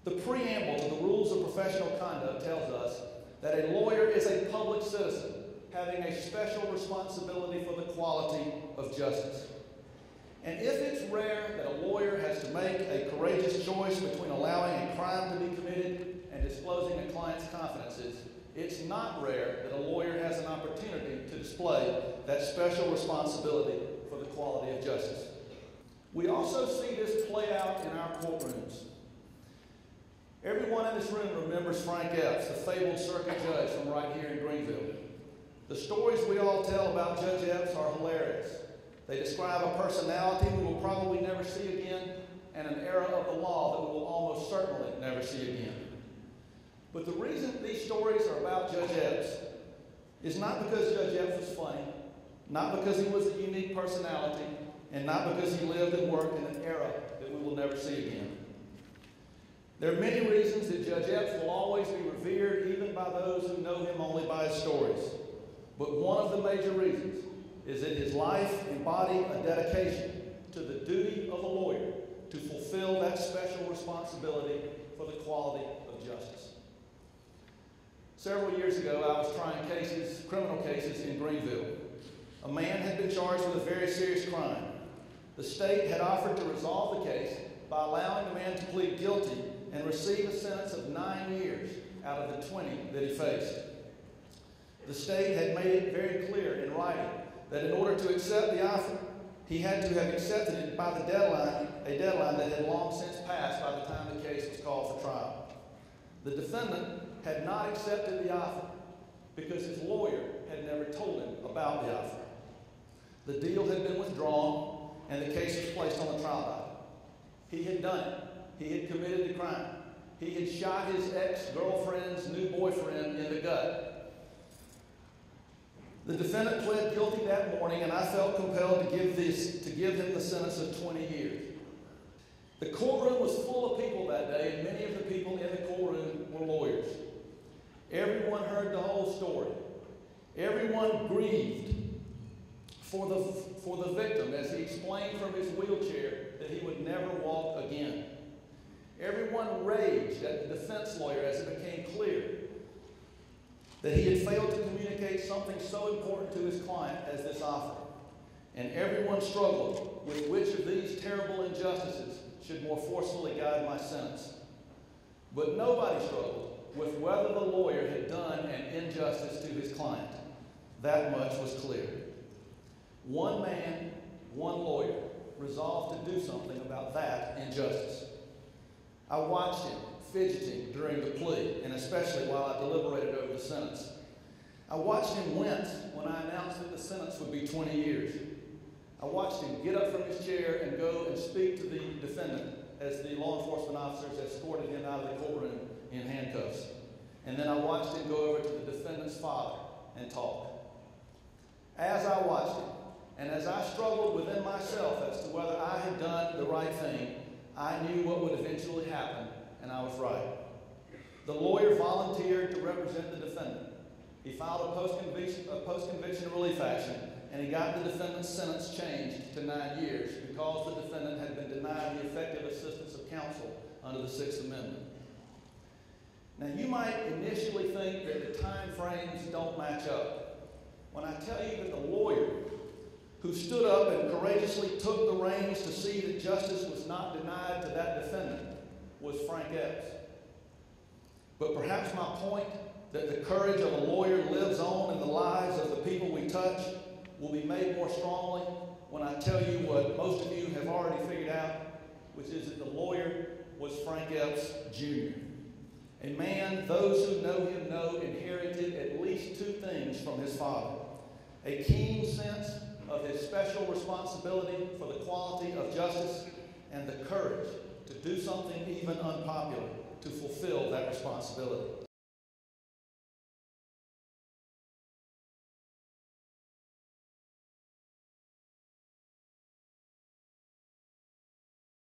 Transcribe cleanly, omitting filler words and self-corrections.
The preamble to the rules of professional conduct tells us that a lawyer is a public citizen having a special responsibility for the quality of justice. And if it's rare that a lawyer has to make a courageous choice between allowing a crime to be committed and disclosing a client's confidences, it's not rare that a lawyer has an opportunity to display that special responsibility for the quality of justice. We also see this play out in our courtrooms. Everyone in this room remembers Frank Eppes, the fabled circuit judge from right here in Greenville. The stories we all tell about Judge Eppes are hilarious. They describe a personality we will probably never see again and an era of the law that we will almost certainly never see again. But the reason these stories are about Judge Eppes is not because Judge Eppes was funny, not because he was a unique personality, and not because he lived and worked in an era that we will never see again. There are many reasons that Judge Eppes will always be revered, even by those who know him only by his stories. But one of the major reasons is that his life embodied a dedication to the duty of a lawyer to fulfill that special responsibility for the quality of justice. Several years ago, I was trying criminal cases in Greenville. A man had been charged with a very serious crime. The state had offered to resolve the case by allowing the man to plead guilty and receive a sentence of 9 years out of the 20 that he faced. The state had made it very clear in writing that in order to accept the offer, he had to have accepted it by the deadline, a deadline that had long since passed by the time the case was called for trial. The defendant had not accepted the offer because his lawyer had never told him about the offer. The deal had been withdrawn and the case was placed on the trial docket. He had done it. He had committed the crime. He had shot his ex-girlfriend's new boyfriend in the gut. The defendant pled guilty that morning, and I felt compelled to give him the sentence of 20 years. The courtroom was full of people that day, and many of the people in the courtroom were lawyers. Everyone heard the whole story. Everyone grieved for the victim as he explained from his wheelchair that he would never walk again. Everyone raged at the defense lawyer as it became clear that he had failed to communicate something so important to his client as this offer. And everyone struggled with which of these terrible injustices should more forcefully guide my sentence. But nobody struggled with whether the lawyer had done an injustice to his client. That much was clear. One man, one lawyer, resolved to do something about that injustice. I watched him fidgeting during the plea, and especially while I deliberated over the sentence. I watched him wince when I announced that the sentence would be 20 years. I watched him get up from his chair and go and speak to the defendant as the law enforcement officers escorted him out of the courtroom in handcuffs. And then I watched him go over to the defendant's father and talk. As I watched him, and as I struggled within myself as to whether I had done the right thing, I knew what would eventually happen, and I was right. The lawyer volunteered to represent the defendant. He filed a post-conviction relief action, and he got the defendant's sentence changed to 9 years because the defendant had been denied the effective assistance of counsel under the Sixth Amendment. Now, you might initially think that the time frames don't match up. When I tell you that the lawyer who stood up and courageously took the reins to see that justice was not denied to that defendant was Frank Eppes. But perhaps my point that the courage of a lawyer lives on in the lives of the people we touch will be made more strongly when I tell you what most of you have already figured out, which is that the lawyer was Frank Eppes, Jr. A man those who know him know inherited at least two things from his father: a keen sense of his special responsibility for the quality of justice and the courage to do something even unpopular to fulfill that responsibility.